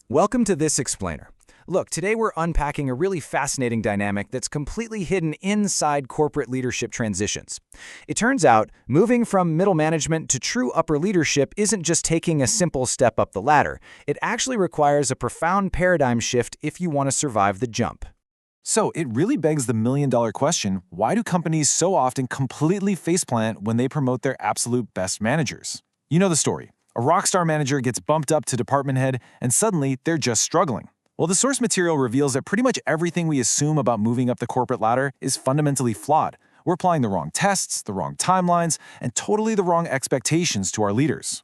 Welcome to This Explainer. Look, today we're unpacking a really fascinating dynamic that's completely hidden inside corporate leadership transitions. It turns out, moving from middle management to true upper leadership isn't just taking a simple step up the ladder. It actually requires a profound paradigm shift if you want to survive the jump. So it really begs the million-dollar question, why do companies so often completely faceplant when they promote their absolute best managers? You know the story. A rockstar manager gets bumped up to department head, and suddenly they're just struggling. Well, the source material reveals that pretty much everything we assume about moving up the corporate ladder is fundamentally flawed. We're applying the wrong tests, the wrong timelines, and totally the wrong expectations to our leaders.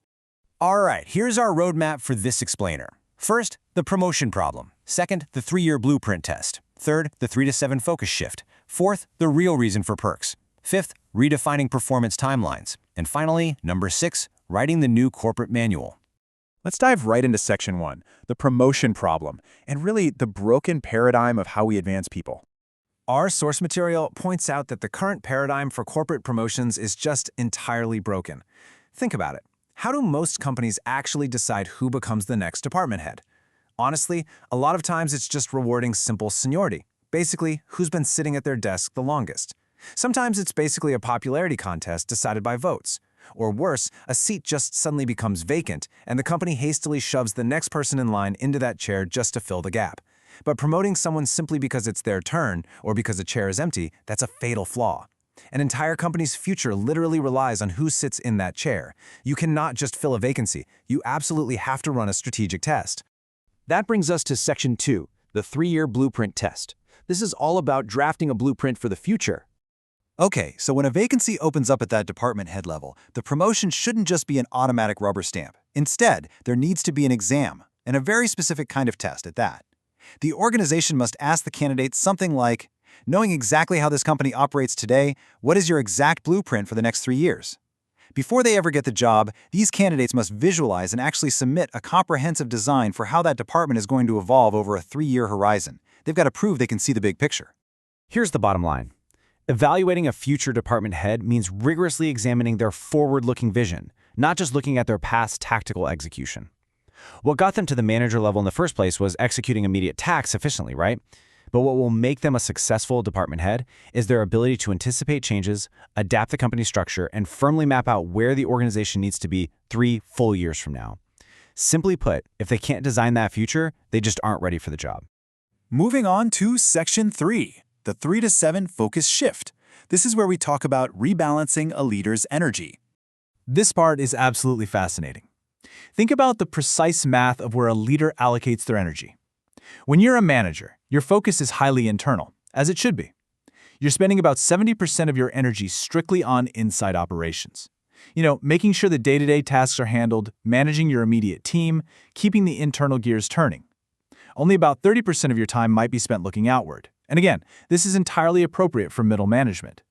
All right, here's our roadmap for This Explainer. First, the promotion problem. Second, the 3-year blueprint test. Third, the 3 to 7 focus shift. Fourth, the real reason for perks. Fifth, redefining performance timelines. And finally, number 6, writing the new corporate manual. Let's dive right into Section 1, the promotion problem, and really the broken paradigm of how we advance people. Our source material points out that the current paradigm for corporate promotions is just entirely broken. Think about it. How do most companies actually decide who becomes the next department head? Honestly, a lot of times it's just rewarding simple seniority. Basically, who's been sitting at their desk the longest. Sometimes it's basically a popularity contest decided by votes. Or worse, a seat just suddenly becomes vacant, and the company hastily shoves the next person in line into that chair just to fill the gap. But promoting someone simply because it's their turn, or because a chair is empty, that's a fatal flaw. An entire company's future literally relies on who sits in that chair. You cannot just fill a vacancy. You absolutely have to run a strategic test. That brings us to Section 2, the 3-year blueprint test. This is all about drafting a blueprint for the future. Okay, so when a vacancy opens up at that department head level, the promotion shouldn't just be an automatic rubber stamp. Instead, there needs to be an exam, and a very specific kind of test at that. The organization must ask the candidate something like, knowing exactly how this company operates today, what is your exact blueprint for the next 3 years? Before they ever get the job, these candidates must visualize and actually submit a comprehensive design for how that department is going to evolve over a 3-year horizon. They've got to prove they can see the big picture. Here's the bottom line. Evaluating a future department head means rigorously examining their forward-looking vision, not just looking at their past tactical execution. What got them to the manager level in the first place was executing immediate tasks efficiently, right? But what will make them a successful department head is their ability to anticipate changes, adapt the company structure, and firmly map out where the organization needs to be 3 full years from now. Simply put, if they can't design that future, they just aren't ready for the job. Moving on to Section 3, the 3 to 7 focus shift. This is where we talk about rebalancing a leader's energy. This part is absolutely fascinating. Think about the precise math of where a leader allocates their energy. When you're a manager, your focus is highly internal, as it should be. You're spending about 70% of your energy strictly on inside operations. Making sure the day-to-day tasks are handled, managing your immediate team, keeping the internal gears turning. Only about 30% of your time might be spent looking outward. And again, this is entirely appropriate for middle management.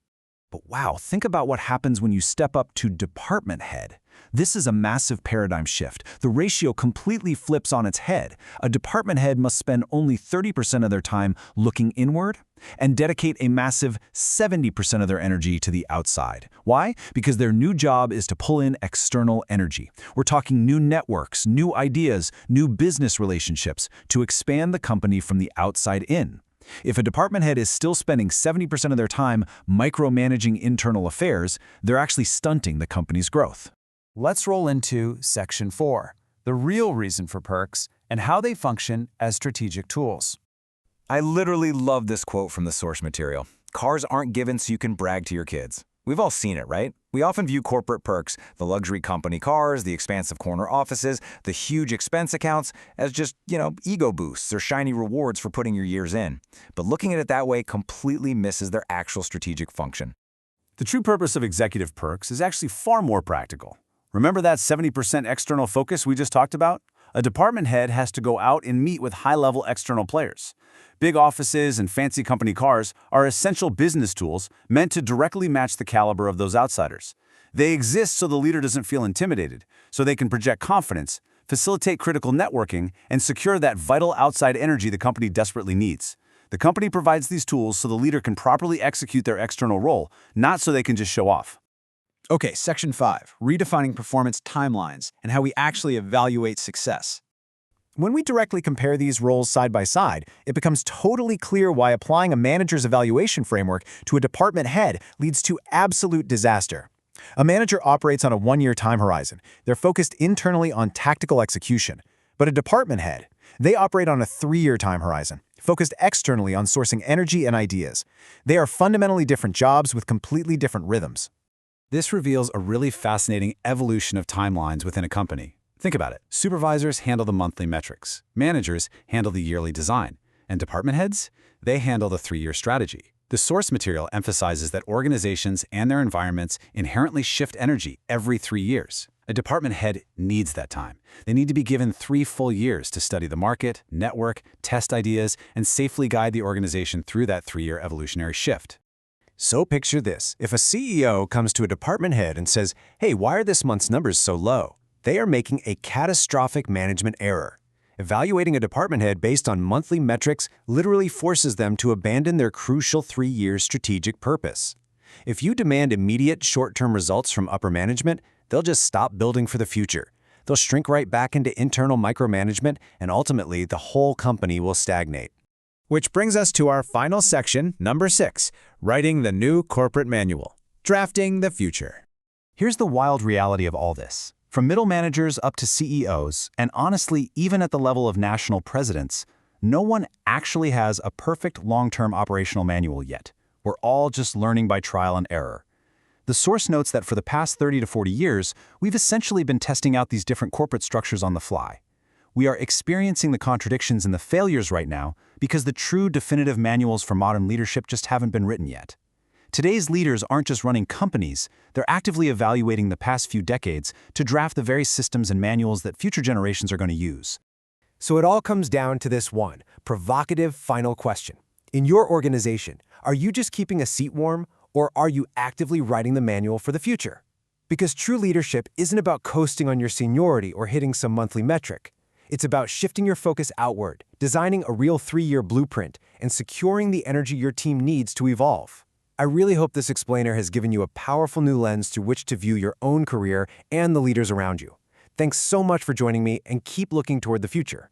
But wow, think about what happens when you step up to department head. This is a massive paradigm shift. The ratio completely flips on its head. A department head must spend only 30% of their time looking inward and dedicate a massive 70% of their energy to the outside. Why? Because their new job is to pull in external energy. We're talking new networks, new ideas, new business relationships to expand the company from the outside in. If a department head is still spending 70% of their time micromanaging internal affairs, they're actually stunting the company's growth. Let's roll into Section 4, the real reason for perks and how they function as strategic tools. I literally love this quote from the source material. Cars aren't given so you can brag to your kids. We've all seen it, right? We often view corporate perks, the luxury company cars, the expansive corner offices, the huge expense accounts, as just, ego boosts or shiny rewards for putting your years in. But looking at it that way completely misses their actual strategic function. The true purpose of executive perks is actually far more practical. Remember that 70% external focus we just talked about? A department head has to go out and meet with high-level external players. Big offices and fancy company cars are essential business tools meant to directly match the caliber of those outsiders. They exist so the leader doesn't feel intimidated, so they can project confidence, facilitate critical networking, and secure that vital outside energy the company desperately needs. The company provides these tools so the leader can properly execute their external role, not so they can just show off. Okay, Section 5, redefining performance timelines and how we actually evaluate success. When we directly compare these roles side by side, it becomes totally clear why applying a manager's evaluation framework to a department head leads to absolute disaster. A manager operates on a one-year time horizon. They're focused internally on tactical execution. But a department head, they operate on a three-year time horizon, focused externally on sourcing energy and ideas. They are fundamentally different jobs with completely different rhythms. This reveals a really fascinating evolution of timelines within a company. Think about it. Supervisors handle the monthly metrics. Managers handle the yearly design. And department heads? They handle the three-year strategy. The source material emphasizes that organizations and their environments inherently shift energy every 3 years. A department head needs that time. They need to be given 3 full years to study the market, network, test ideas, and safely guide the organization through that 3-year evolutionary shift. So picture this. If a CEO comes to a department head and says, "Hey, why are this month's numbers so low?" They are making a catastrophic management error. Evaluating a department head based on monthly metrics literally forces them to abandon their crucial 3-year strategic purpose. If you demand immediate short-term results from upper management, they'll just stop building for the future. They'll shrink right back into internal micromanagement, and ultimately the whole company will stagnate. Which brings us to our final section, number 6, writing the new corporate manual, drafting the future. Here's the wild reality of all this. From middle managers up to CEOs, and honestly, even at the level of national presidents, no one actually has a perfect long-term operational manual yet. We're all just learning by trial and error. The source notes that for the past 30 to 40 years, we've essentially been testing out these different corporate structures on the fly. We are experiencing the contradictions and the failures right now because the true definitive manuals for modern leadership just haven't been written yet. Today's leaders aren't just running companies, they're actively evaluating the past few decades to draft the very systems and manuals that future generations are going to use. So it all comes down to this one provocative final question. In your organization, are you just keeping a seat warm, or are you actively writing the manual for the future? Because true leadership isn't about coasting on your seniority or hitting some monthly metric. It's about shifting your focus outward, designing a real 3-year blueprint, and securing the energy your team needs to evolve. I really hope this explainer has given you a powerful new lens through which to view your own career and the leaders around you. Thanks so much for joining me, and keep looking toward the future.